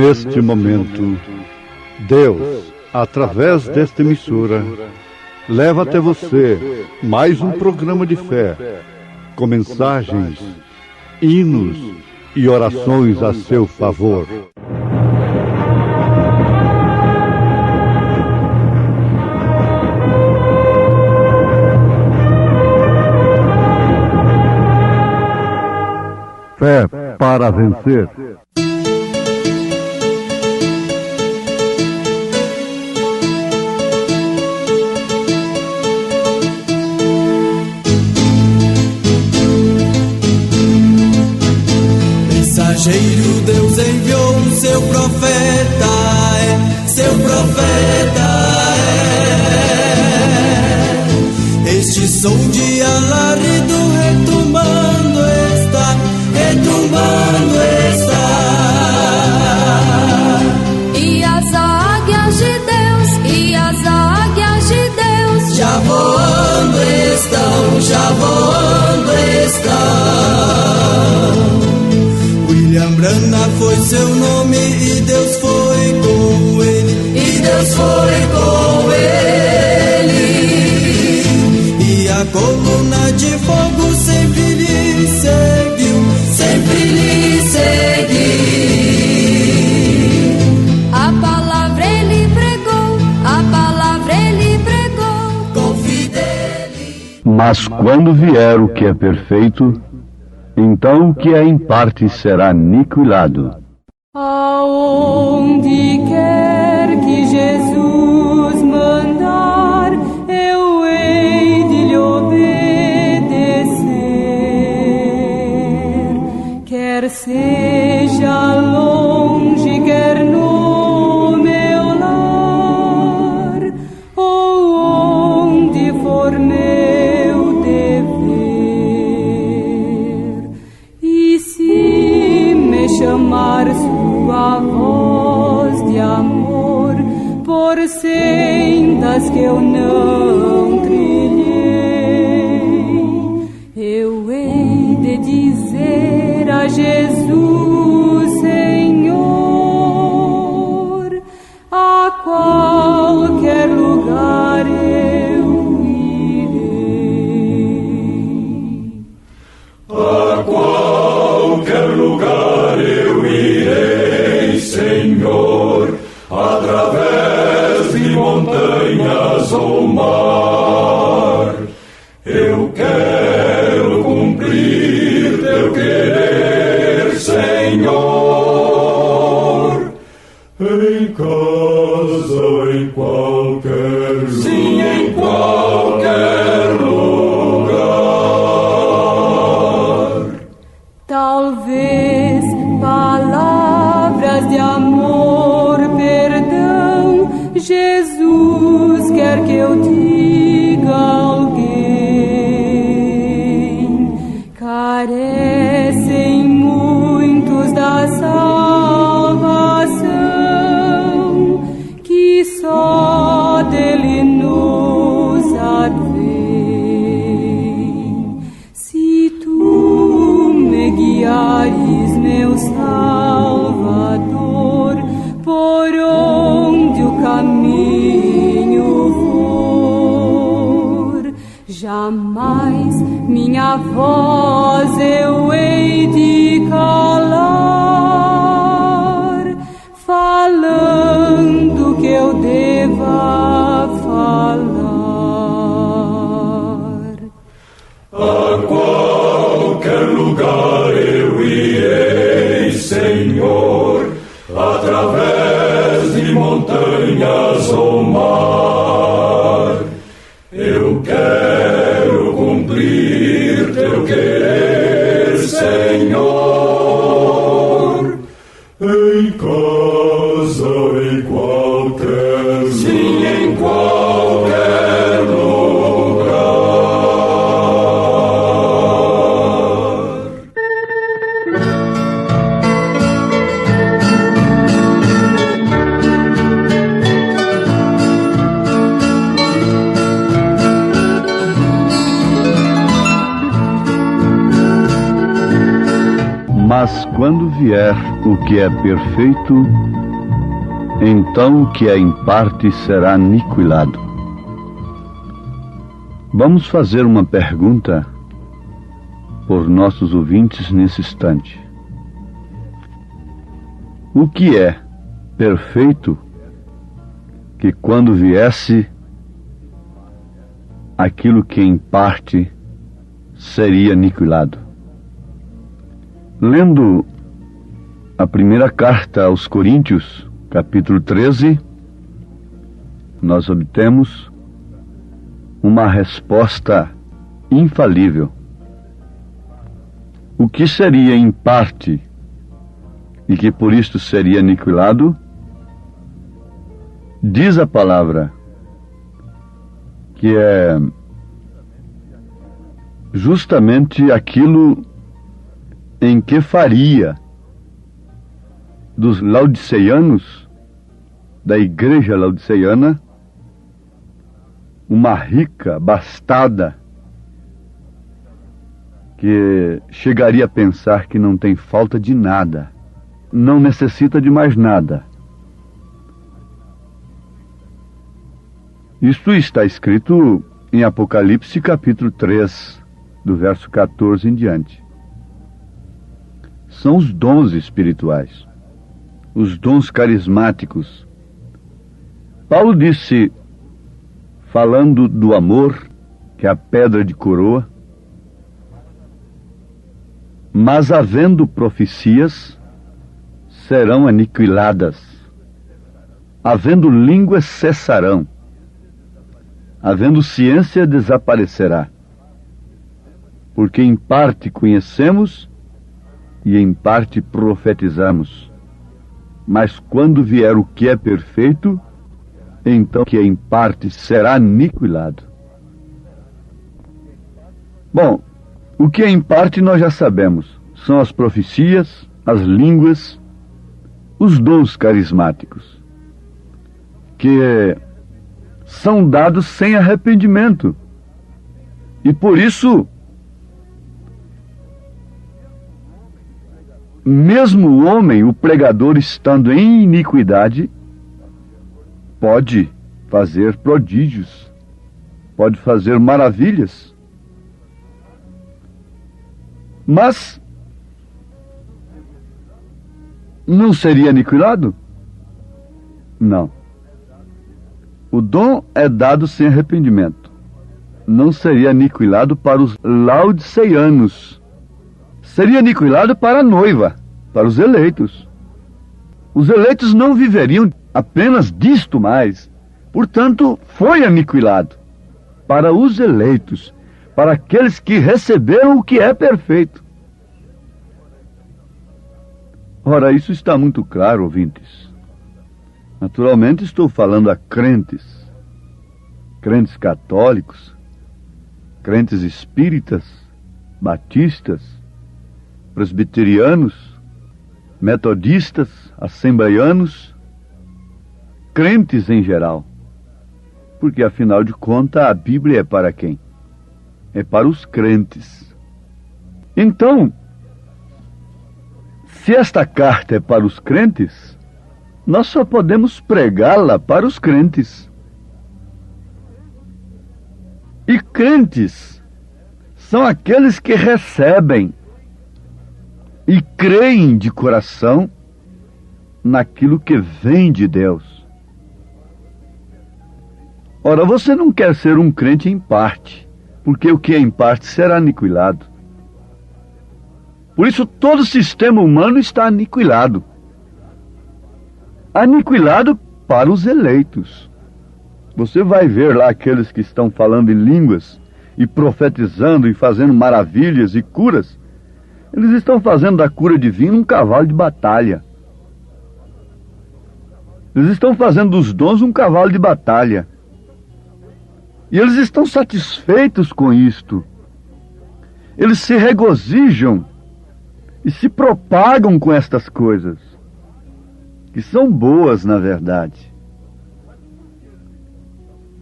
Neste momento, Deus, através desta emissora, leva até você mais um programa de fé, com mensagens, hinos e orações a seu favor. Fé para vencer. Mensageiro, Deus enviou o seu profeta, seu profeta Este som de alarido retumbando está, retumbando está. E as águias de Deus, e as águias de Deus já voando estão, já voando estão. William Branham foi seu nome e Deus foi com ele, e Deus foi com ele. E a coluna de fogo sempre lhe seguiu, sempre lhe seguiu. A palavra ele pregou, a palavra ele pregou com fidelidade. Mas quando vier o que é perfeito, então o que é em parte será aniquilado. Aonde quer que Jesus mandar, eu hei de lhe obedecer. Quer seja longe, quer no meu lar, ou onde for meu dever. E se me chamar sua voz de amor por sendas que eu não trilhei, eu hei de dizer a Jesus, Senhor, a qualquer lugar eu irei. A qualquer lugar eu irei, Senhor, através de montanhas ou mar. Eu quero cumprir teu querer, Senhor, em casa ou em qualquer lugar. Sim, em qualquer lugar. Talvez palavras de amor, perdão, Jesus quer que eu diga a alguém. Carecem muitos da salvação que só dele nos advém. Se tu me guiares, meu Salvador, por onde o caminho for, jamais minha voz eu hei de calar, falando que eu deva falar. A qualquer lugar eu irei, Senhor, através de montanhas ou mar. Eu quero cumprir teu querer, Senhor, quando vier o que é perfeito, então o que é em parte será aniquilado. Vamos fazer uma pergunta por nossos ouvintes nesse instante. O que é perfeito que quando viesse aquilo que em parte seria aniquilado? Lendo a primeira carta aos Coríntios, capítulo 13, nós obtemos uma resposta infalível. O que seria em parte e que por isto seria aniquilado, diz a palavra que é justamente aquilo em que faria dos laodiceanos, da igreja laodiceiana, uma rica, bastada, que chegaria a pensar que não tem falta de nada, não necessita de mais nada. Isto está escrito em Apocalipse capítulo 3, do verso 14 em diante. São os dons espirituais, os dons carismáticos. Paulo disse, falando do amor, que é a pedra de coroa, mas havendo profecias, serão aniquiladas. Havendo línguas, cessarão. Havendo ciência, desaparecerá. Porque em parte conhecemos e em parte profetizamos. Mas quando vier o que é perfeito, então o que em parte será aniquilado. Bom, o que é em parte nós já sabemos. São as profecias, as línguas, os dons carismáticos, que são dados sem arrependimento. E por isso, mesmo o homem, o pregador, estando em iniquidade, pode fazer prodígios, pode fazer maravilhas. Mas não seria aniquilado? Não. O dom é dado sem arrependimento. Não seria aniquilado para os laodiceianos. Seria aniquilado para a noiva, para os eleitos. Os eleitos não viveriam apenas disto mais. Portanto, foi aniquilado para os eleitos, para aqueles que receberam o que é perfeito. Ora, isso está muito claro, ouvintes. Naturalmente estou falando a crentes católicos, crentes espíritas, batistas, presbiterianos, metodistas, assembleianos, crentes em geral. Porque, afinal de contas, a Bíblia é para quem? É para os crentes. Então, se esta carta é para os crentes, nós só podemos pregá-la para os crentes. E crentes são aqueles que recebem e creem de coração naquilo que vem de Deus. Ora, você não quer ser um crente em parte, porque o que é em parte será aniquilado. Por isso todo o sistema humano está aniquilado. Aniquilado para os eleitos. Você vai ver lá aqueles que estão falando em línguas e profetizando e fazendo maravilhas e curas. Eles estão fazendo da cura divina um cavalo de batalha. Eles estão fazendo dos dons um cavalo de batalha. E eles estão satisfeitos com isto. Eles se regozijam e se propagam com estas coisas, que são boas, na verdade.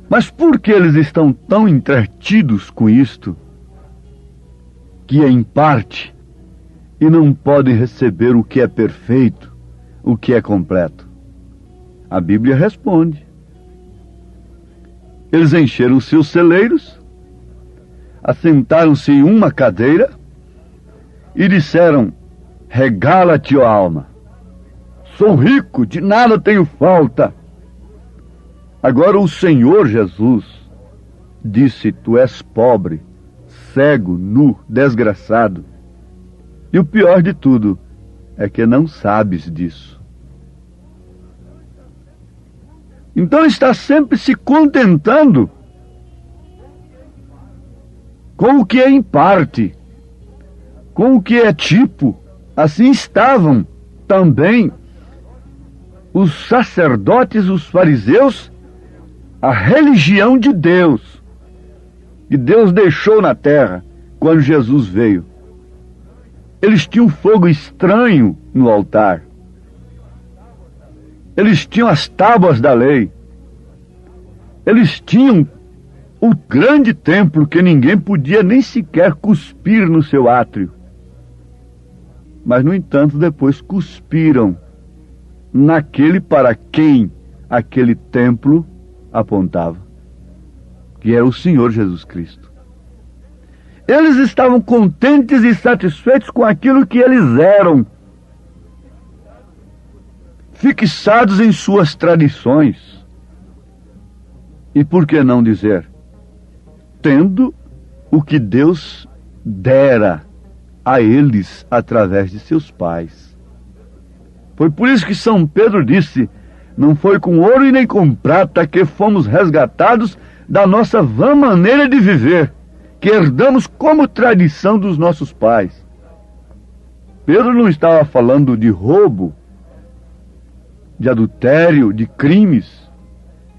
Mas por que eles estão tão entretidos com isto, que é em parte, e não podem receber o que é perfeito, o que é completo? A Bíblia responde. Eles encheram seus celeiros, assentaram-se em uma cadeira e disseram: regala-te, ó alma. Sou rico, de nada tenho falta. Agora o Senhor Jesus disse: tu és pobre, cego, nu, desgraçado. E o pior de tudo é que não sabes disso. Então está sempre se contentando com o que é em parte, com o que é tipo. Assim estavam também os sacerdotes, os fariseus, a religião de Deus, que Deus deixou na terra quando Jesus veio. Eles tinham fogo estranho no altar. Eles tinham as tábuas da lei. Eles tinham o grande templo que ninguém podia nem sequer cuspir no seu átrio. Mas, no entanto, depois cuspiram naquele para quem aquele templo apontava, que era o Senhor Jesus Cristo. Eles estavam contentes e satisfeitos com aquilo que eles eram, fixados em suas tradições. E por que não dizer, tendo o que Deus dera a eles através de seus pais. Foi por isso que São Pedro disse: não foi com ouro e nem com prata que fomos resgatados da nossa vã maneira de viver, que herdamos como tradição dos nossos pais. Pedro não estava falando de roubo, de adultério, de crimes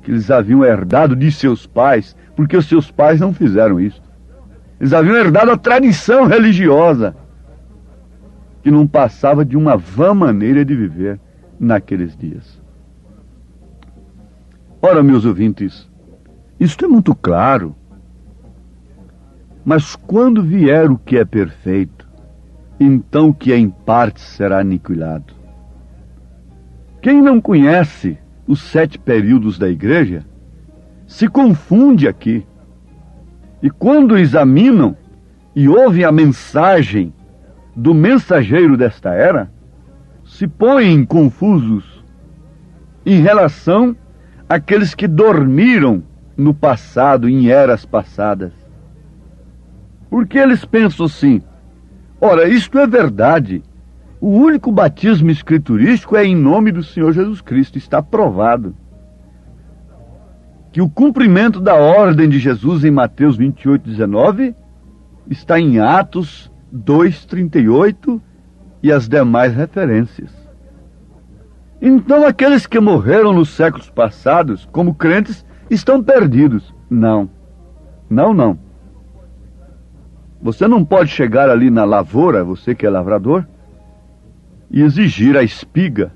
que eles haviam herdado de seus pais, porque os seus pais não fizeram isso. Eles haviam herdado a tradição religiosa, que não passava de uma vã maneira de viver naqueles dias. Ora, meus ouvintes, isto é muito claro. Mas quando vier o que é perfeito, então o que é em parte será aniquilado. Quem não conhece os 7 períodos da igreja se confunde aqui. E quando examinam e ouvem a mensagem do mensageiro desta era, se põem confusos em relação àqueles que dormiram no passado, em eras passadas. Porque eles pensam assim: ora, isto é verdade. O único batismo escriturístico é em nome do Senhor Jesus Cristo. Está provado que o cumprimento da ordem de Jesus em Mateus 28:19 está em Atos 2:38 e as demais referências. Então aqueles que morreram nos séculos passados como crentes estão perdidos. Não. Você não pode chegar ali na lavoura, você que é lavrador, e exigir a espiga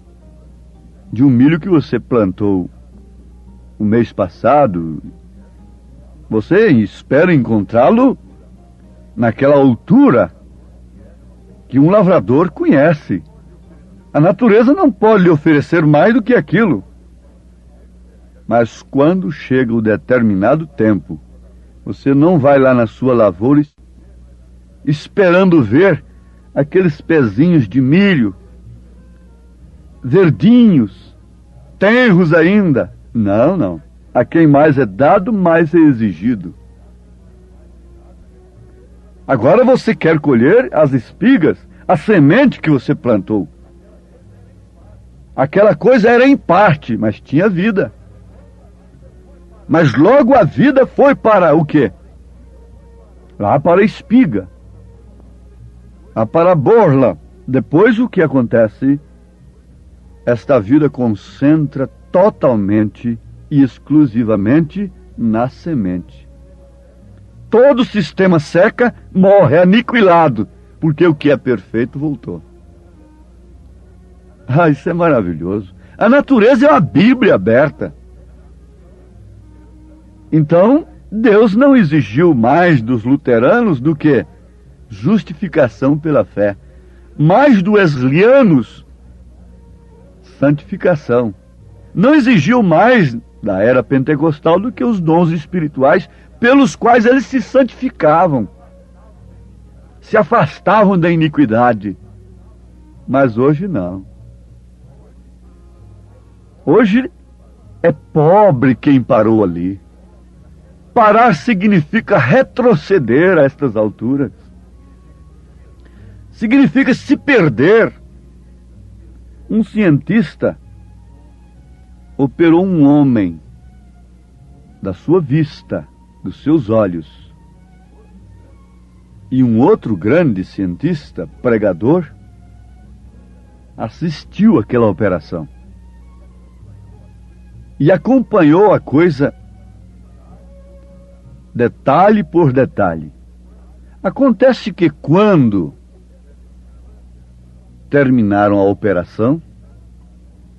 de um milho que você plantou o mês passado. Você espera encontrá-lo naquela altura que um lavrador conhece. A natureza não pode lhe oferecer mais do que aquilo. Mas quando chega o determinado tempo, você não vai lá na sua lavoura esperando ver aqueles pezinhos de milho verdinhos, tenros ainda. Não. A quem mais é dado, mais é exigido. Agora você quer colher as espigas, a semente que você plantou. Aquela coisa era em parte, mas tinha vida. Mas logo a vida foi para o quê? Lá para a espiga. Lá para a borla. Depois o que acontece? Esta vida concentra totalmente e exclusivamente na semente. Todo o sistema seca, morre, aniquilado, porque o que é perfeito voltou. Isso é maravilhoso. A natureza é uma Bíblia aberta. Então, Deus não exigiu mais dos luteranos do que justificação pela fé. mais do wesleyanianos, santificação. Não exigiu mais da era pentecostal do que os dons espirituais pelos quais eles se santificavam, se afastavam da iniquidade. Mas hoje não. Hoje é pobre quem parou ali. Parar significa retroceder a estas alturas. Significa se perder. Um cientista operou um homem da sua vista, dos seus olhos. E um outro grande cientista, pregador, assistiu àquela operação. E acompanhou a coisa detalhe por detalhe. Acontece que quando terminaram a operação,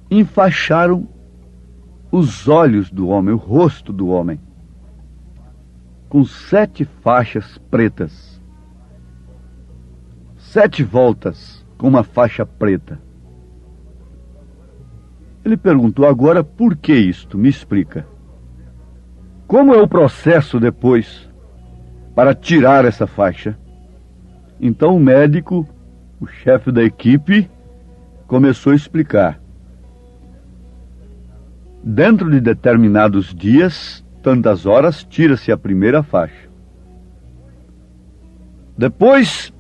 enfaixaram os olhos do homem, o rosto do homem, com 7 faixas pretas. 7 voltas com uma faixa preta. Ele perguntou: agora, por que isto? Me explica. Como é o processo depois para tirar essa faixa? Então o médico, o chefe da equipe, começou a explicar. Dentro de determinados dias, tantas horas, tira-se a primeira faixa. Depois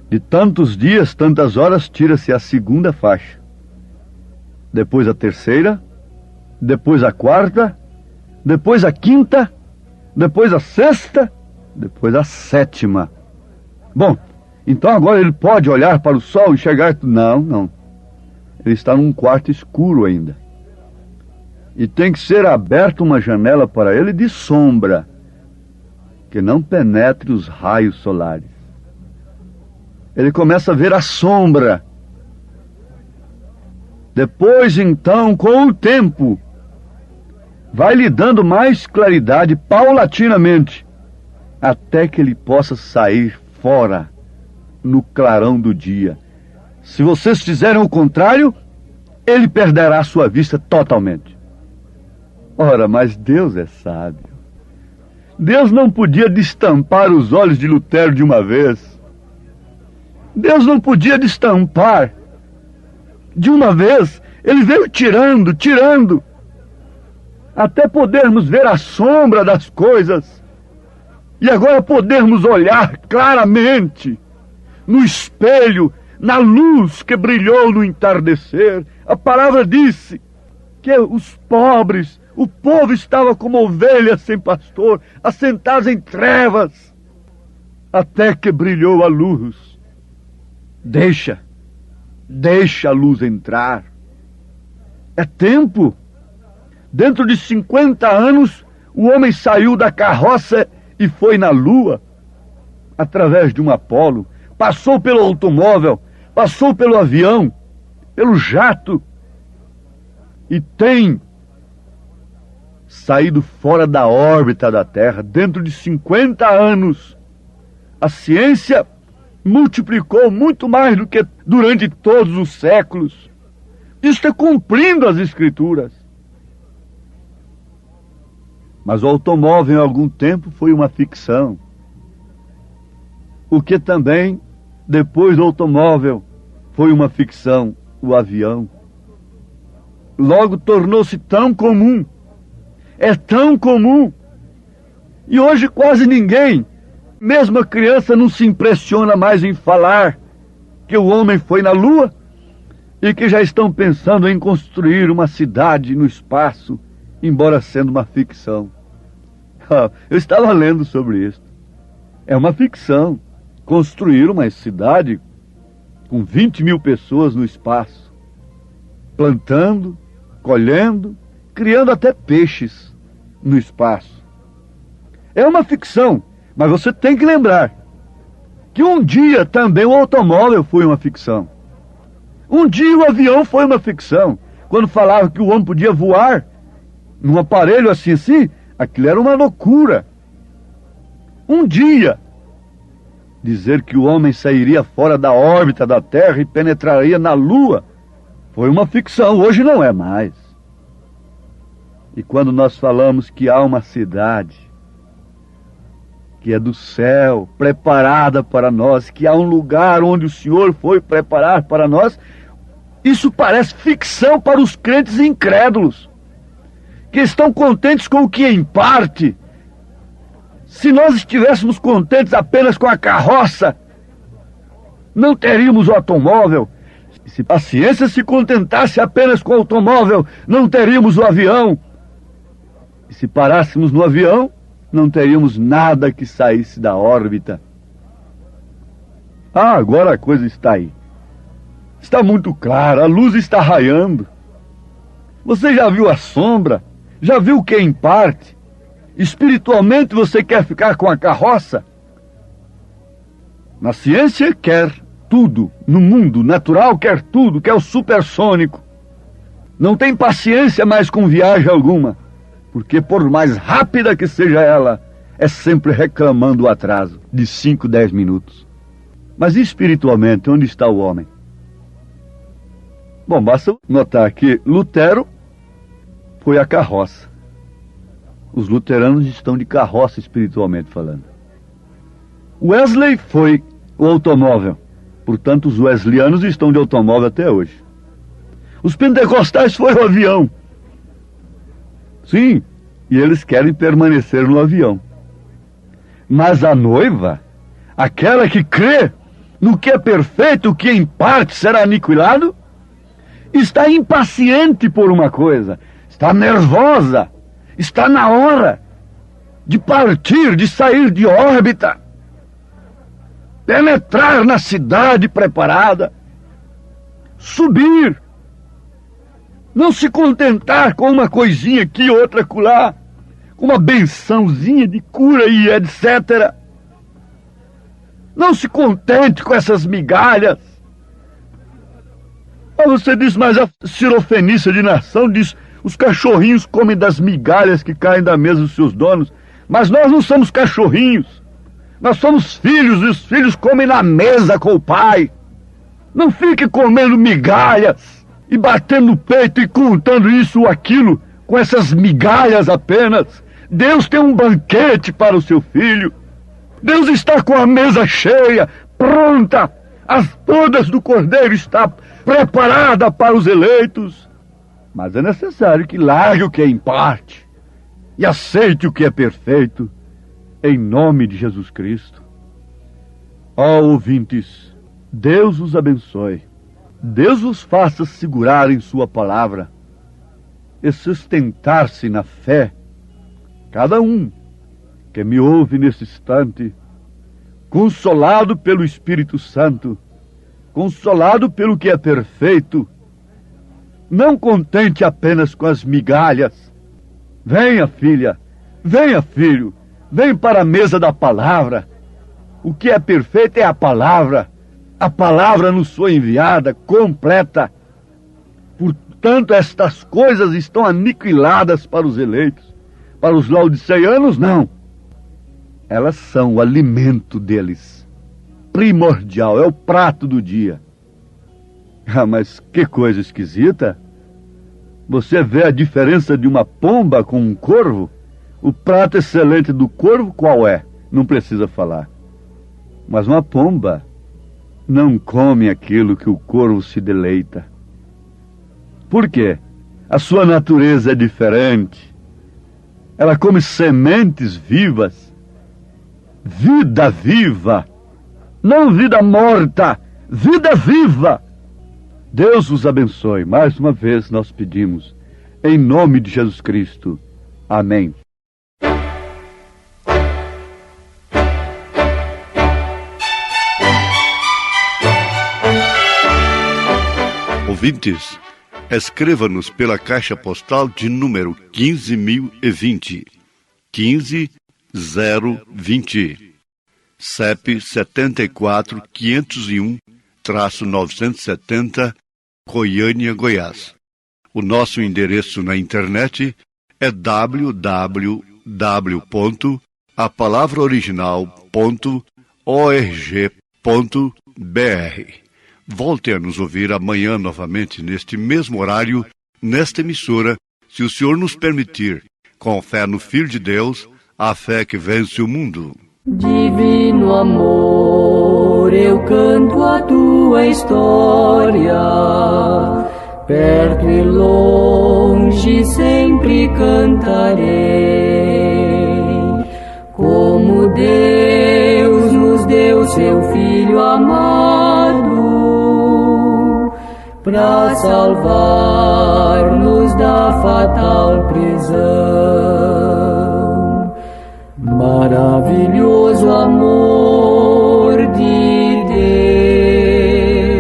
de tantos dias, tantas horas, tira-se a segunda faixa. Depois a terceira, depois a quarta, depois a quinta, depois a sexta, depois a sétima. Bom, então agora ele pode olhar para o sol e enxergar? Não. Ele está num quarto escuro ainda. E tem que ser aberta uma janela para ele de sombra, que não penetre os raios solares. Ele começa a ver a sombra. Depois, então, com o tempo, vai lhe dando mais claridade paulatinamente, até que ele possa sair fora no clarão do dia. Se vocês fizerem o contrário, ele perderá a sua vista totalmente. Ora, mas Deus é sábio. Deus não podia destampar os olhos de Lutero de uma vez. Deus não podia destampar de uma vez. Ele veio tirando, até podermos ver a sombra das coisas. E agora podermos olhar claramente no espelho, na luz que brilhou no entardecer. A palavra disse que os pobres, o povo estava como ovelhas sem pastor, assentados em trevas, até que brilhou a luz. Deixa a luz entrar. É tempo. Dentro de 50 anos, o homem saiu da carroça e foi na lua, através de um Apolo, passou pelo automóvel, passou pelo avião, pelo jato, e tem saído fora da órbita da Terra. Dentro de 50 anos, a ciência multiplicou muito mais do que durante todos os séculos. Isso é cumprindo as Escrituras. Mas o automóvel, em algum tempo, foi uma ficção. O que também, depois do automóvel, foi uma ficção, o avião. Logo tornou-se tão comum. É tão comum. E hoje quase ninguém, mesmo a criança, não se impressiona mais em falar que o homem foi na Lua e que já estão pensando em construir uma cidade no espaço, embora sendo uma ficção. Eu estava lendo sobre isso. É uma ficção construir uma cidade com 20 mil pessoas no espaço, plantando, colhendo, criando até peixes no espaço. É uma ficção, mas você tem que lembrar que um dia também o automóvel foi uma ficção. Um dia o avião foi uma ficção. Quando falava que o homem podia voar num aparelho assim, aquilo era uma loucura. Um dia, dizer que o homem sairia fora da órbita da Terra e penetraria na Lua foi uma ficção, hoje não é mais. E quando nós falamos que há uma cidade que é do céu, preparada para nós, que há um lugar onde o Senhor foi preparar para nós, isso parece ficção para os crentes incrédulos, que estão contentes com o que em parte. Se nós estivéssemos contentes apenas com a carroça, não teríamos o automóvel. Se a ciência se contentasse apenas com o automóvel, não teríamos o avião. E se parássemos no avião, não teríamos nada que saísse da órbita. Ah, agora a coisa está aí. Está muito clara, a luz está raiando. Você já viu a sombra? Já viu o que em parte? Espiritualmente você quer ficar com a carroça? Na ciência quer tudo. No mundo natural quer tudo, quer o supersônico. Não tem paciência mais com viagem alguma, porque por mais rápida que seja ela, é sempre reclamando o atraso de 5, 10 minutos. Mas espiritualmente, onde está o homem? Bom, basta notar que Lutero foi a carroça. Os luteranos estão de carroça espiritualmente falando. Wesley foi o automóvel. Portanto, os wesleyanos estão de automóvel até hoje. Os pentecostais foram o avião. Sim, e eles querem permanecer no avião. Mas a noiva, aquela que crê no que é perfeito, o que em parte será aniquilado, está impaciente por uma coisa, está nervosa, está na hora de partir, de sair de órbita, penetrar na cidade preparada, subir, não se contentar com uma coisinha aqui, outra acolá, com uma bençãozinha de cura e etc. Não se contente com essas migalhas. Mas você diz, mas a Sirofenícia de Nação diz, os cachorrinhos comem das migalhas que caem da mesa dos seus donos. Mas nós não somos cachorrinhos. Nós somos filhos, e os filhos comem na mesa com o pai. Não fique comendo migalhas e batendo no peito e contando isso ou aquilo com essas migalhas apenas. Deus tem um banquete para o seu filho. Deus está com a mesa cheia, pronta. As bodas do Cordeiro está preparada para os eleitos. Mas é necessário que largue o que é em parte e aceite o que é perfeito, em nome de Jesus Cristo. Ó ouvintes, Deus os abençoe. Deus os faça segurar em sua palavra e sustentar-se na fé. Cada um que me ouve nesse instante, consolado pelo Espírito Santo, consolado pelo que é perfeito, não contente apenas com as migalhas. Venha, filha, venha, filho, vem para a mesa da palavra. O que é perfeito é a palavra nos foi enviada, completa. Portanto, estas coisas estão aniquiladas para os eleitos. Para os laodiceianos, não. Elas são o alimento deles. Primordial, é o prato do dia. Ah, mas que coisa esquisita. Você vê a diferença de uma pomba com um corvo? O prato excelente do corvo qual é? Não precisa falar. Mas uma pomba não come aquilo que o corvo se deleita. Por quê? A sua natureza é diferente. Ela come sementes vivas. Vida viva. Não vida morta. Vida viva. Deus os abençoe. Mais uma vez nós pedimos. Em nome de Jesus Cristo. Amém. Ouvintes, escreva-nos pela caixa postal de número 15.020, 15020, CEP 74.501-970, Goiânia, Goiás. O nosso endereço na internet é www.apalavraoriginal.org. Volte a nos ouvir amanhã novamente, neste mesmo horário, nesta emissora, se o Senhor nos permitir, com fé no Filho de Deus, a fé que vence o mundo. Divino amor, eu canto a tua história, perto e longe sempre cantarei, como Deus nos deu seu Filho amado, pra salvar-nos da fatal prisão. Maravilhoso amor de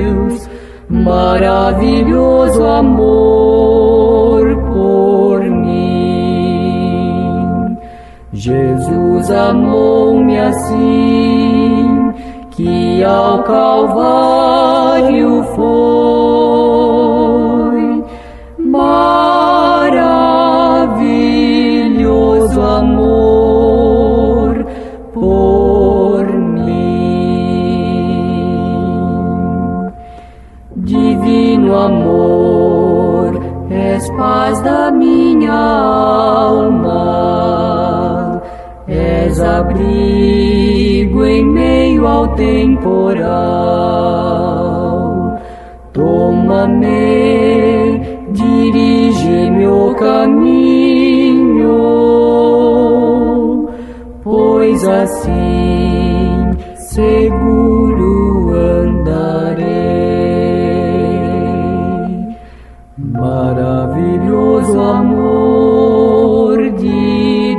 Deus, maravilhoso amor por mim. Jesus amou-me assim, que ao Calvário foi. Maravilhoso amor por mim. Divino amor, és paz da minha alma, és abrigo em meio ao temporal. Toma-me, dirige-me o caminho, pois assim seguro andarei. Maravilhoso amor de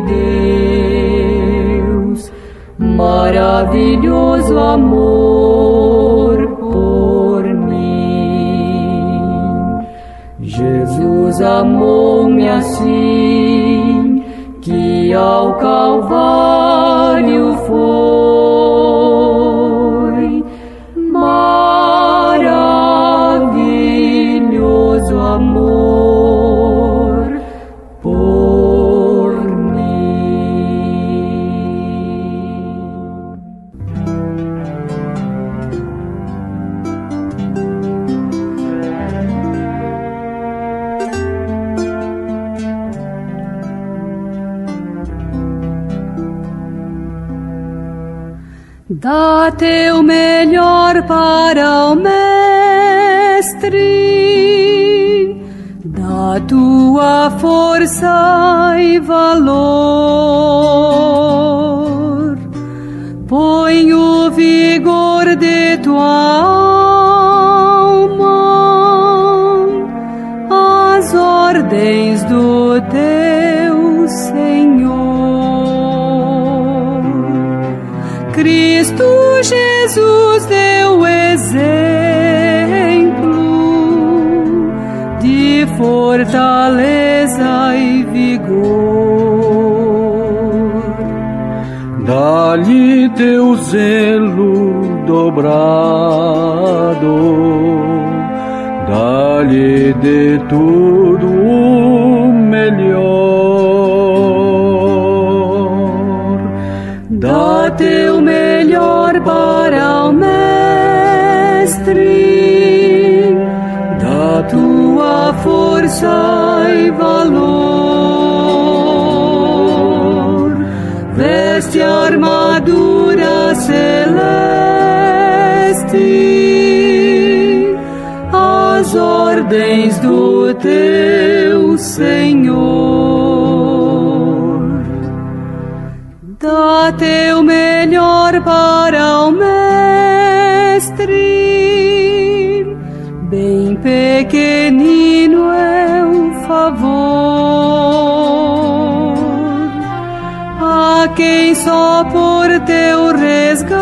Deus, maravilhoso amor por mim. Jesus amou-me assim, que ao Calvário foi. Maravilhoso amor por mim. Dá teu melhor para o Mestre, dá tua força e valor, põe o vigor de tua alma às ordens do teu Senhor. Cristo Jesus deu exemplo de fortaleza e vigor. Dá-lhe teu zelo dobrado, dá-lhe de tudo o melhor. Dá teu melhor para o Mestre, dá tua força e valor. Veste a armadura celeste, as ordens do teu Senhor. Dá teu melhor para o Mestre, bem pequenino é o favor a quem só por teu resgate